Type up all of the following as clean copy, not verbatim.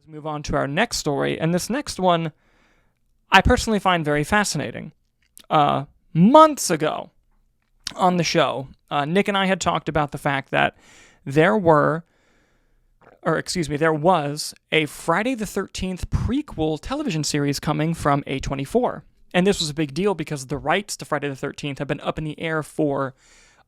Let's move on to our next story, and this next one I personally find very fascinating. Months ago on the show, Nick and I had talked about the fact that there was a Friday the 13th prequel television series coming from A24. And this was a big deal because the rights to Friday the 13th have been up in the air for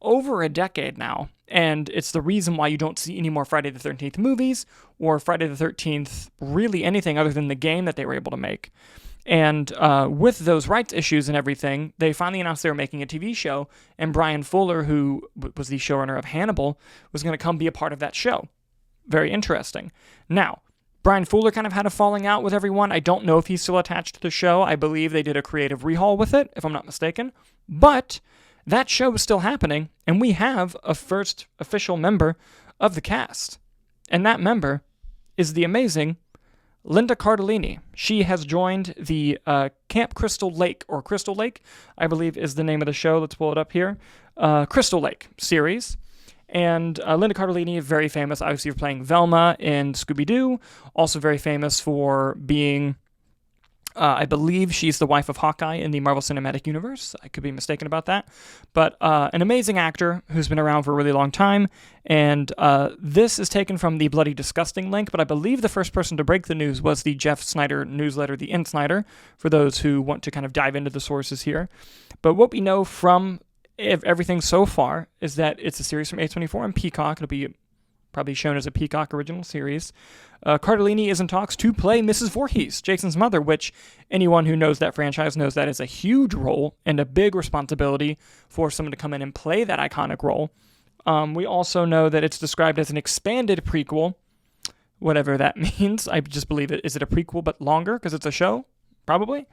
over a decade now. And it's the reason why you don't see any more Friday the 13th movies or Friday the 13th, really anything other than the game that they were able to make. And with those rights issues and everything, they finally announced they were making a TV show, and Brian Fuller, who was the showrunner of Hannibal, was going to come be a part of that show. Very interesting. Now, Brian Fuller kind of had a falling out with everyone. I don't know if he's still attached to the show. I believe they did a creative rehaul with it, if I'm not mistaken. But that show is still happening, and we have a first official member of the cast. And that member is the amazing Linda Cardellini. She has joined the Camp Crystal Lake, or Crystal Lake, I believe is the name of the show. Let's pull it up here. Crystal Lake series. And Linda Cardellini is very famous, obviously, for playing Velma in Scooby-Doo. Also very famous for being, I believe she's the wife of Hawkeye in the Marvel Cinematic Universe. I could be mistaken about that. But an amazing actor who's been around for a really long time. And this is taken from the Bloody Disgusting link, but I believe the first person to break the news was the Jeff Snyder newsletter, The Insider, for those who want to kind of dive into the sources here. But what we know from everything so far is that it's a series from A24 and Peacock. It'll be probably shown as a Peacock original series. Cardellini is in talks to play Mrs. Voorhees, Jason's mother, which anyone who knows that franchise knows that is a huge role and a big responsibility for someone to come in and play that iconic role. We also know that it's described as an expanded prequel, whatever that means. I just believe it. Is it a prequel but longer because it's a show? Probably.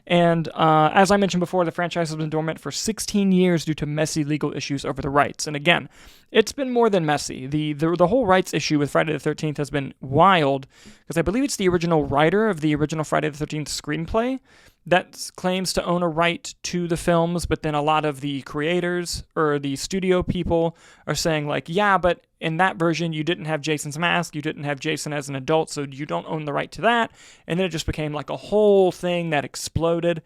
And as I mentioned before, the franchise has been dormant for 16 years due to messy legal issues over the rights. And again, it's been more than messy. The whole rights issue with Friday the 13th has been wild, because I believe it's the original writer of the original Friday the 13th screenplay that claims to own a right to the films, but then a lot of the creators or the studio people are saying like, yeah, but in that version you didn't have Jason's mask, you didn't have Jason as an adult, so you don't own the right to that. And then it just became like a whole thing that exploded.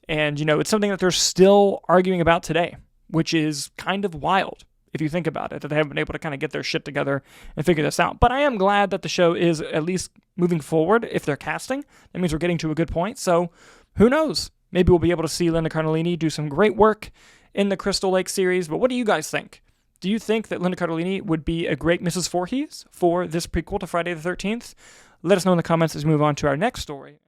And, you know, it's something that they're still arguing about today, which is kind of wild if you think about it, that they haven't been able to kind of get their shit together and figure this out. But I am glad that the show is at least moving forward. If they're casting, that means we're getting to a good point. So who knows? Maybe we'll be able to see Linda Cardellini do some great work in the Crystal Lake series. But what do you guys think? Do you think that Linda Cardellini would be a great Mrs. Voorhees for this prequel to Friday the 13th? Let us know in the comments as we move on to our next story.